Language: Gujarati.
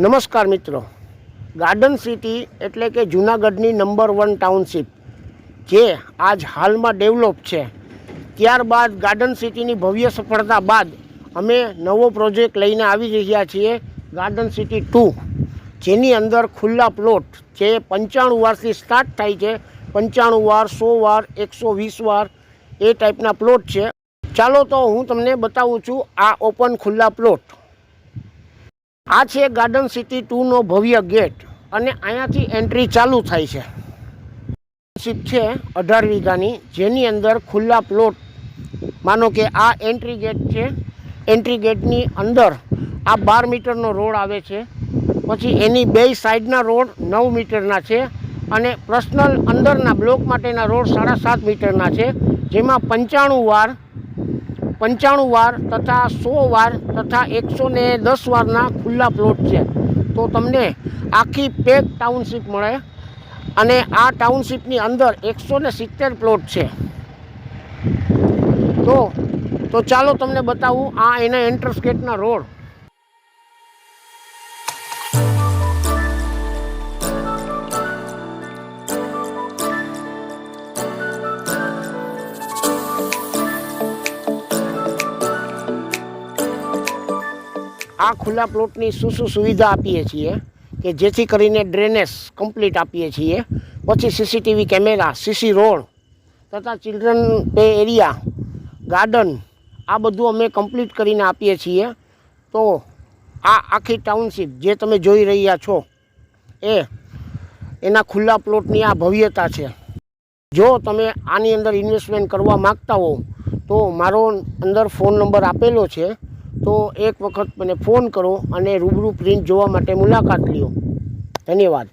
નમસ્કાર મિત્રો, ગાર્ડન સિટી એટલે કે જૂનાગઢની નંબર 1 ટાઉનશીપ જે આજ હાલમાં ડેવલપ છે. ત્યારબાદ ગાર્ડન સિટીની ભવ્ય સફળતા બાદ અમે નવો પ્રોજેક્ટ લઈને આવી રહ્યા છીએ, ગાર્ડન સિટી 2, જેની અંદર ખુલ્લા પ્લોટ જે 95 વારથી સ્ટાર્ટ થાય છે. 95 વાર, 100 વાર, 120 વાર એ ટાઈપના પ્લોટ છે. ચાલો તો હું તમને બતાવું છું આ ઓપન ખુલ્લા પ્લોટ. આ છે ગાર્ડન સિટી 2નો ભવ્ય ગેટ અને અહીંયાથી એન્ટ્રી ચાલુ થાય છે. ટાઉનશીપ છે 18 વીઘાની, જેની અંદર ખુલ્લા પ્લોટ, માનો કે આ એન્ટ્રી ગેટ છે. એન્ટ્રી ગેટની અંદર આ 12 મીટરનો રોડ આવે છે. પછી એની બે સાઈડના રોડ 9 મીટરના છે અને પર્સનલ અંદરના બ્લોક માટેના રોડ 7.5 મીટરના છે, જેમાં 95 વાર તથા 100 વાર તથા 110 વારના ખુલ્લા પ્લોટ છે. તો તમને આખી પેક ટાઉનશીપ મળે અને આ ટાઉનશીપની અંદર 170 પ્લોટ છે. તો ચાલો તમને બતાવું આ એના એન્ટ્રન્સ ગેટના રોડ. આ ખુલ્લા પ્લોટની શું સુવિધા આપીએ છીએ કે જેથી કરીને ડ્રેનેજ કમ્પ્લીટ આપીએ છીએ. પછી સીસીટીવી કેમેરા, સીસી રોડ તથા ચિલ્ડ્રન પ્લે એરિયા, ગાર્ડન, આ બધું અમે કમ્પ્લીટ કરીને આપીએ છીએ. તો આ આખી ટાઉનશીપ જે તમે જોઈ રહ્યા છો એના ખુલ્લા પ્લોટની આ ભવ્યતા છે. જો તમે આની અંદર ઇન્વેસ્ટમેન્ટ કરવા માગતા હો તો મારો અંદર ફોન નંબર આપેલો છે, તો એક વખત મને ફોન કરો અને રૂબરૂ પ્રિન્ટ જોવા માટે મુલાકાત લ્યો. ધન્યવાદ.